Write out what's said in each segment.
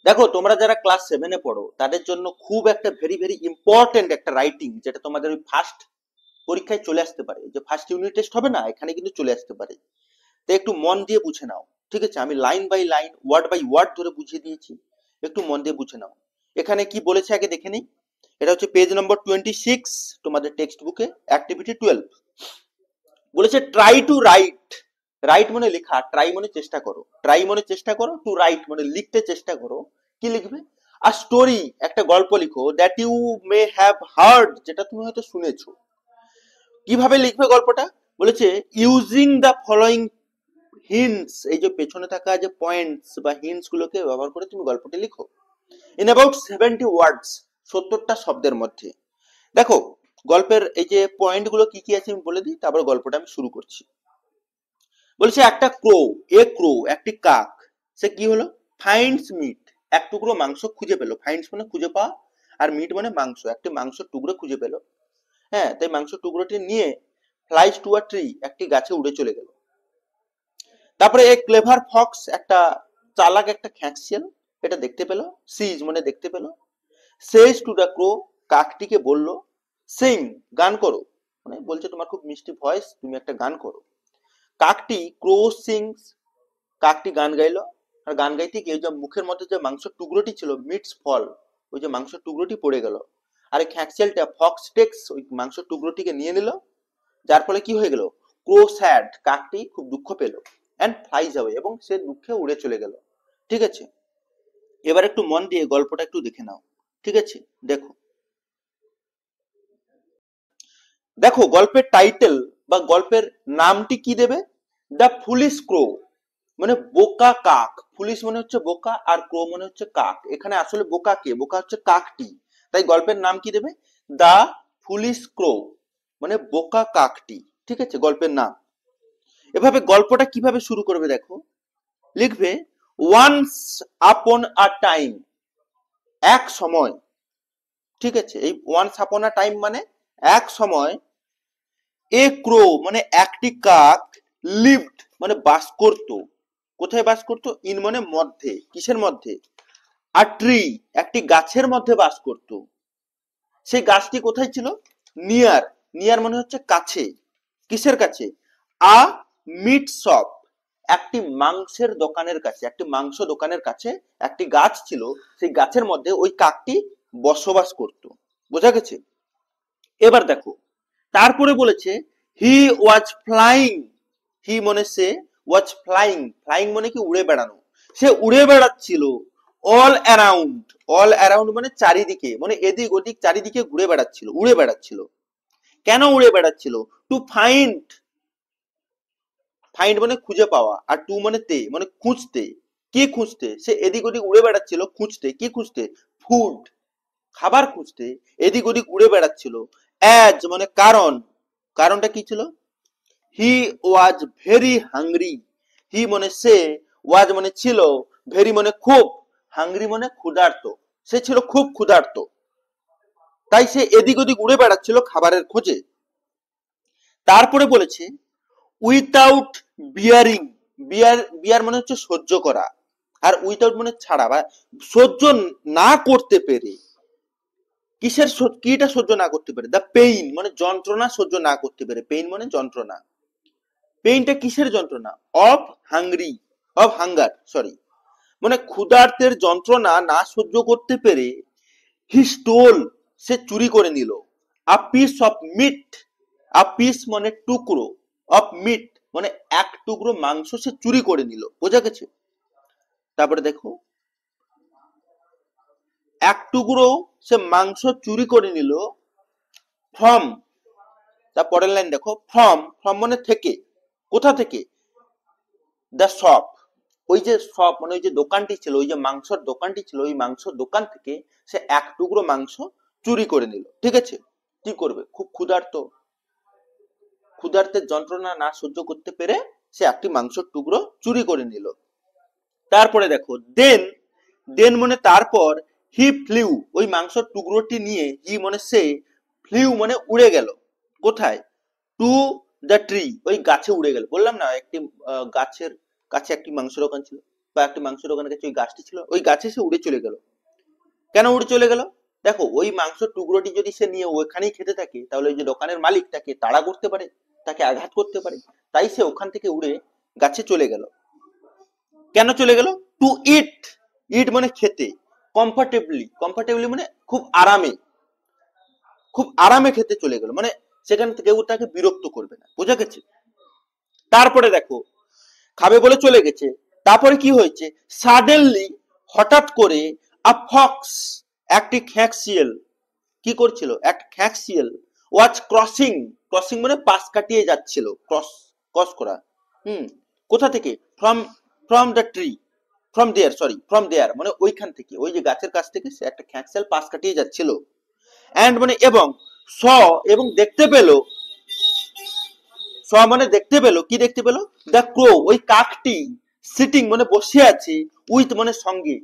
দেখো, তোমরা যারা ক্লাস 7-এ পড়ো তাদের জন্য খুব একটা ভেরি ভেরি ইম্পর্টেন্ট একটা রাইটিং, যেটা তোমাদের ওই ফার্স্ট পরীক্ষায় চলে আসতে পারে, যে ফার্স্ট ইউনিট টেস্ট হবে না, এখানে কিন্তু চলে আসতে পারে। তো একটু মন দিয়ে বুঝে নাও। ঠিক আছে, আমি line by line word by word ধরে বুঝিয়ে দিয়েছি, একটু মন দিয়ে বুঝে নাও। এখানে কি বলেছে আগে দেখে নিই। এটা হচ্ছে পেজ নম্বর 26 তোমাদের টেক্সট বুকে, অ্যাক্টিভিটি 12। বলেছে ট্রাই টু রাইট। রাইট মানে লেখা, ট্রাই মানে চেষ্টা করো, ট্রাই মানে চেষ্টা করো, টু রাইট মানে লিখতে চেষ্টা করো। কি লিখবে? আর স্টোরি, একটা গল্প লিখো, that you may have heard, যেটা তুমি হয়তো শুনেছো। কিভাবে লিখবে গল্পটা? বলেছে ইউজিং দ্য ফলোইং হিন্টস, এই যে পেছনে থাকা যে পয়েন্টস বা হিন্টস গুলোকে ব্যবহার করে তুমি গল্পটি লিখো। ইন অ্যাবাউট 70 ওয়ার্ডস, 70টা শব্দের মধ্যে। দেখো, গল্পের এই যে পয়েন্ট গুলো কি কি আছে আমি বলে দিই, তারপর গল্পটা আমি শুরু করছি। বলছে একটা ক্রো, একটি কাক, সে কি হলো, ফাইন্ডস মিট, এক টুকরো মাংস খুঁজে পেলো। ফাইন্ডস মানে খুঁজে পাওয়া, আর মিট মানে মাংস, একটি মাংসের টুকরো খুঁজে পেলো। হ্যাঁ, তাই মাংসের টুকরোটি নিয়ে ফ্লাইজ টু আ ট্রি, একটি গাছে উড়ে চলে গেল। তারপরে এ ক্লেভার ফক্স, একটা চালাক একটা খ্যাঁকশিয়াল, এটা দেখতে পেলো। সিজ মানে দেখতে পেলো। সেজ টু দ্য ক্রো, কাকটিকে বলল, সিং, গান করো, মানে বলছে তোমার খুব মিষ্টি ভয়েস, তুমি একটা গান করো। কাকটি, ক্রো সিংস, কাকটি গান গাইলো। আর গান গাইতে গিয়ে যে মুখের মধ্যে যে মাংসের টুকরোটি ছিল, মিটস ফল, ওই যে মাংসের টুকরোটি পড়ে গেল। আর এই খ্যাঁকশিয়ালটা ফক্স টেক্স, ওই মাংসের টুকরোটিকে নিয়ে নিল। যার ফলে কি হয়ে গেল, ক্রো স্যাড, কাকটি খুব দুঃখ পেল, অ্যান্ড ফ্লাইজ অ্যাওয়ে, এবং সে দুঃখে উড়ে চলে গেল। ঠিক আছে, এবার একটু মন দিয়ে গল্পটা একটু দেখে নাও। ঠিক আছে, দেখো। দেখো, গল্পের টাইটেল বা গল্পের নামটি কি দেবে? দ্য ফুলিশ ক্রো, মানে বোকা কাক। ফুলিশ মানে হচ্ছে বোকা, আর ক্রো মানে হচ্ছে কাক। এখানে আসলে বোকা কে? বোকা হচ্ছে কাকটি। তাই গল্পের নাম কি দেবে? দ্য ফুলিশ ক্রো, মানে বোকা কাকটি। ঠিক আছে, গল্পের নাম। এভাবে গল্পটা কিভাবে শুরু করবে দেখো, লিখবে ওয়ান্স আপন আ টাইম, এক সময়। ঠিক আছে, এই ওয়ান্স আপন আ টাইম মানে এক সময়, এ ক্রো মানে একটি কাক, লিভড মানে বাস করত। কোথায় বাস করত? ইন মানে মধ্যে, কিসের মধ্যে? আ ট্রি, একটি গাছের মধ্যে বাস করত। সেই গাছটি কোথায় ছিল? নিয়ার, নিয়ার মানে হচ্ছে কাছে। কিসের কাছে? আ মিট শপ, একটি মাংসের দোকানের কাছে, একটি মাংস দোকানের কাছে একটি গাছ ছিল। সেই গাছের মধ্যে ওই কাকটি বসবাস করত। বোঝা গেছে? এবার দেখো, তারপরে বলেছে হি ওয়াজ ফ্লাইং, হি মানে সে, ওয়াজ ফ্লাইং, ফ্লাইং মানে কি? উড়ে বেড়ানো। সে উড়ে বেড়াচ্ছিল। অল অ্যারাউন্ড, অল অ্যারাউন্ড মানে চারিদিকে, মানে এদিক ওদিক চারিদিকে ঘুরে বেড়াচ্ছিল, উড়ে বেড়াচ্ছিল। কেন উড়ে বেড়াচ্ছিল? টু ফাইন্ড, ফাইন্ড মানে খুঁজে পাওয়া, আর টু মানে তে, মানে খুঁজতে। কি খুঁজতে? সে এদিক ওদিক উড়ে বেড়াচ্ছিল খুঁজতে। কি খুঁজতে? ফুড, খাবার খুঁজতে এদিক ওদিক উড়ে বেড়াচ্ছিল। অ্যাজ মানে কারণ, কারণটা কি ছিল? হি ওয়াজ ভেরি হাংরি, হি মানে সে, ওয়াজ মানে ছিল, ভেরি মানে খুব, হাংরি মানে ক্ষুধার্ত, সে ছিল খুব ক্ষুধার্ত। তাই সে এদিক ওদিক উড়ে বেড়াচ্ছিল খাবারের খোঁজে। তারপরে বলেছে উইথাউট বিয়ারিং, বিয়ার, বিয়ার মানে হচ্ছে সহ্য করা, আর উইথাউট মানে ছাড়া, বা সহ্য না করতে পেরে। কিসের কিটা সহ্য না করতে পেরে? দ্য পেইন মানে যন্ত্রণা সহ্য না করতে পেরে, পেইন মানে যন্ত্রণা। পেইনটা কিসের যন্ত্রণা? Of hungry, of hunger, sorry, মানে ক্ষুধার্তের যন্ত্রণা না সহ্য করতে পেরে, হি স্টোল, সে চুরি করে নিল। A piece of meat, a piece মানে টুকরো, অফ মিট মানে এক টুকরো মাংস সে চুরি করে নিল। বোঝা গেছে? তারপরে দেখো, এক টুকরো সে মাংস চুরি করে নিল ফ্রম, তার পরের লাইন দেখো, ফ্রম, ফ্রম মানে থেকে, কোথা থেকে? দ্য শপ, ওই যে শপ মানে ওই যে দোকানটি ছিল, ওই যে মাংসের দোকানটি ছিল, ওই মাংসের দোকান থেকে সে এক টুকরো মাংস চুরি করে নিল। ঠিক আছে, কি করবে? খুব ক্ষুধার্ত, ক্ষুধার্তের যন্ত্রণা না সহ্য করতে পেরে সে একটি মাংসের টুকরো চুরি করে নিল। তারপরে দেখো দেন, দেন মানে তারপর, হি ফ্লিউ, ওই মাংসের টুকরোটি নিয়ে, হি মানে সে, ফ্লিউ মানে উড়ে গেল। কোথায়? টু দ্য ট্রি, ওই গাছে উড়ে গেল। বললাম না একটি গাছের কাছে একটি মাংস দোকান ছিল। বা একটা মাংসের দোকানের কাছে ওই গাছটি ছিল, ওই গাছে সে উড়ে চলে গেল। কেন উড়ে চলে গেল? দেখো ওই মাংসের টুকরোটি যদি সে নিয়ে ওখানেই খেতে থাকে তাহলে ওই যে দোকানের মালিক তাকে তাড়া করতে পারে, তাকে আঘাত করতে পারে। তাই সে ওখান থেকে উড়ে গাছে চলে গেল। কেন চলে গেল? টু ইট, ইট মানে খেতে, কমফর্টেবলি, কমফর্টেবলি মানে খুব আরামে, খুব আরামে খেতে চলে গেল, মানে সেখান থেকে কেউ তাকে বিরক্ত করবে না। বোঝা গেছে? তারপরে দেখো খাবে বলে চলে গেছে, তারপরে কি হয়েছে, সাডেনলি হঠাৎ করে আ ফক্স, একটি খ্যাঁকশিয়াল কি করছিল, একটা খ্যাঁকশিয়াল ওয়াজ ক্রসিং, ক্রসিং মানে পাশ কাটিয়ে যাচ্ছিল, ক্রস, ক্রস করা। হুম, কোথা থেকে? From, from the tree, from there, sorry from there মানে ওইখান থেকে, ওই যে গাছের কাছ থেকে সে একটা খ্যাঁকশিয়াল পাশ কাটিয়ে যাচ্ছিল। অ্যান্ড মানে এবং, স এবং দেখতে পেল, স মানে দেখতে পেল, কি দেখতে পেল, দ্য ক্রো ওই কাকটি, সিটিং মানে বসে আছে, উইথ মানে সঙ্গে,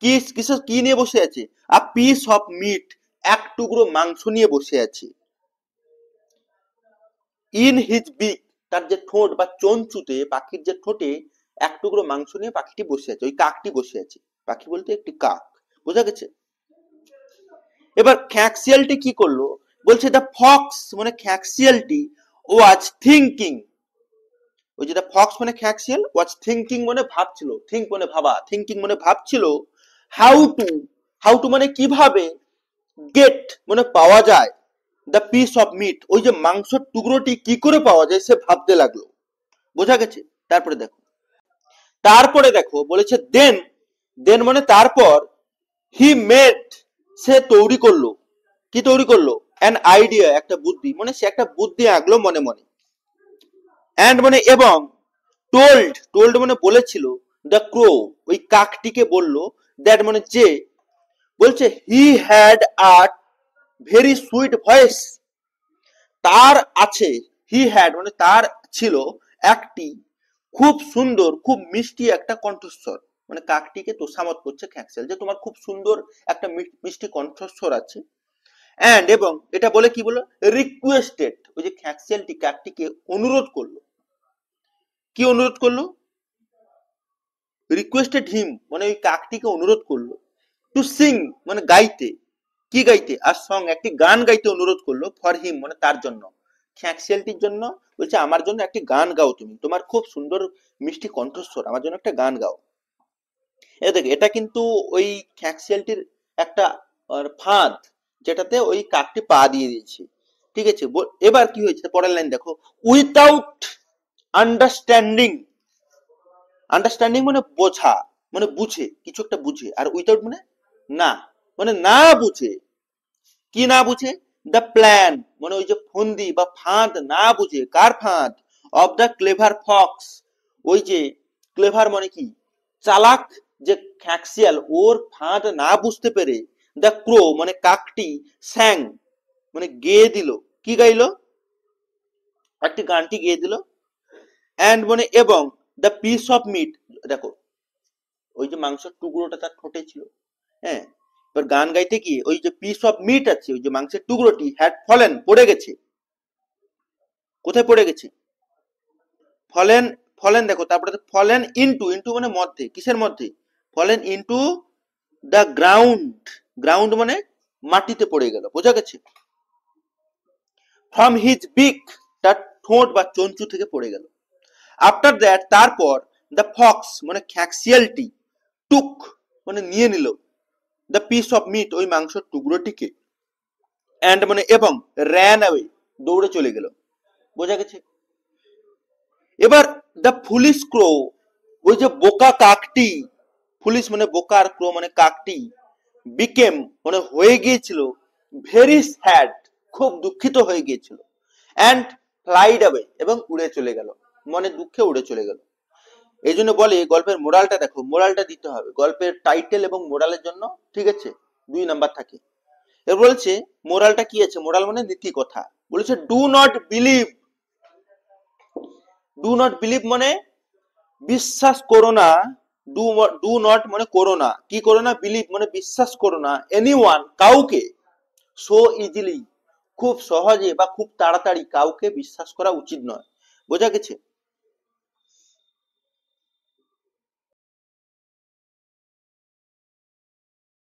কি কিসের কি নিয়ে বসে আছে, আ পিস অফ মিট এক টুকরো মাংস নিয়ে বসে আছে। ইন হিজ বিক তার যে ঠোঁট বা চঞ্চুতে, পাখির যে ঠোঁটে এক টুকরো মাংস নিয়ে পাখিটি বসে আছে, ওই কাকটি বসে আছে। পাখি বলতে একটি কাক। বোঝা গেছে? এবার খ্যাঁকশিয়ালটি কি করলো, বলছে দ্য ফক্স মানে খ্যাঁকশিয়ালটি ওয়াজ থিঙ্কিং, ওই যেটা ফক্স মানে খ্যাঁকশিয়াল, ওয়াজ থিঙ্কিং মানে ভাবছিল, থিঙ্ক মানে ভাবা, থিঙ্কিং মানে ভাবছিল, হাউ টু, হাউ টু মানে কিভাবে, গেট মানে পাওয়া যায়, দ্য পিস অফ মিট ওই যে মাংসের টুকরোটি কি করে পাওয়া যায় সে ভাবতে লাগলো। বোঝা গেছে? তারপরে দেখো, তারপরে দেখো বলেছে দেন, দেন মানে তারপর, হি মেড সে তৈরি করলো, কি তৈরি করলো, অ্যান আইডিয়া একটা বুদ্ধি, মানে সে একটা বুদ্ধি আঁকলো মনে মনে। অ্যান্ড মানে এবং, টোল্ড, টোল্ড মানে বলেছিল, দ্য ক্রো ওই কাকটিকে বলল, দ্যাট মানে যে, বলছে he had a very sweet voice, তার আছে, হি হ্যাড মানে তার ছিল, একটি খুব সুন্দর খুব মিষ্টি একটা কণ্ঠস্বর, মানে কাকটিকে তোষামত করছে খ্যাঁকশিয়াল যে তোমার খুব সুন্দর একটা মিষ্টি কণ্ঠস্বর আছে। অ্যান্ড এবং এটা বলে কি বলো, রিকোয়েস্টেড ওই যে খ্যাঁকশিয়ালটি কাকটিকে অনুরোধ করলো, কি অনুরোধ করলো, রিকোয়েস্টেড হিম মানে ওই কাকটিকে অনুরোধ করলো, টু সিং মানে গাইতে, কি গাইতে, আর সং একটি গান গাইতে অনুরোধ করলো, ফর হিম মানে তার জন্য, খ্যাঁকশিয়ালটির জন্য। বলছে আমার জন্য একটি গান গাও তুমি, তোমার খুব সুন্দর মিষ্টি কণ্ঠস্বর, আমার জন্য একটা গান গাও। দেখ এটা কিন্তু ওই খ্যাঁকশিয়ালটির একটা ফাঁদ, যেটাতে ওই কাকটি পা দিয়ে দিয়েছে। ঠিক আছে, এবার কি হয়েছে পরের লাইন দেখো, উইথাউট আন্ডারস্ট্যান্ডিং, আন্ডারস্ট্যান্ডিং মানে বোঝা, মানে বুঝে, কিছু একটা বুঝে, আর উইথাউট মানে না, মানে না বুঝে, কি না বুঝে, দ্য প্ল্যান মানে ওই যে ফন্দি বা ফাঁদ না বুঝে, কার ফাঁদ, অফ দ্য ক্লেভার ফক্স, ওই যে ক্লেভার মানে কি, চালাক যে খ্যাঁকশিয়াল, ওর ফাঁদ না বুঝতে পেরে, দ্য ক্রো মানে কাকটি, স্যাং মানে গেয়ে দিল, কি গাইলো, একটি গানটি গেয়ে দিল। অ্যান্ড মানে এবং, দ্য পিস অফ মিট, দেখো ওই যে মাংসের টুকরোটা তার ঠোঁটে ছিল, হ্যাঁ, এবার গান গাইতে গিয়ে ওই যে পিস অফ মিট আছে, ওই যে মাংসের টুকরোটি হ্যাড ফলেন পড়ে গেছে, কোথায় পড়ে গেছে, ফলেন, ফলেন দেখো তারপরে ফলেন ইনটু, ইনটু মানে মধ্যে, কিসের মধ্যে, fallen into the ground, ground মানে মাটিতে পড়ে গেল। বোঝা গেছে? ফ্রম হিজ বিক তার ঠোঁট বা চঞ্চু থেকে পড়ে গেল। আফটার দ্যাট তারপর, দ্য ফক্স মানে খ্যাঁকশিয়ালটি, টুক মানে নিয়ে নিল, দ্য পিস অফ মিট ওই মাংসের টুকরোটিকে, অ্যান্ড মানে এবং, র্যান অ্যাওয়ে দৌড়ে চলে গেল। বোঝা গেছে? এবার দ্য ফুলিশ ক্রো ওই যে বোকা কাকটি, ফুলিশ মানে বোকা আর ক্রো মানে কাকটি, বিকেম মানে হয়ে গিয়েছিল, ভেরি স্যাড খুব দুঃখিত হয়ে গিয়েছিল, অ্যান্ড ফ্লাইড অ্যাওয়ে এবং উড়ে চলে গেল, মনে দুঃখে উড়ে চলে গেল। এই জন্য বলে গল্পের মোরালটা দেখো, মোরালটা দিতে হবে গল্পের টাইটেল এবং মোরালের জন্য, ঠিক আছে, 2 নাম্বার থাকে। এর বলছে মোরালটা কি আছে, মোরাল মানে নীতি কথা, বলেছে do not believe, do not believe মানে বিশ্বাস করো না, ডু, ডু নট মানে করো না, কি করো না, বিলিভ মানে বিশ্বাস করো না, এনিওয়ান কাউকে, সো ইজিলি খুব সহজে বা খুব তাড়াতাড়ি কাউকে বিশ্বাস করা উচিত নয়। বোঝা গেছে?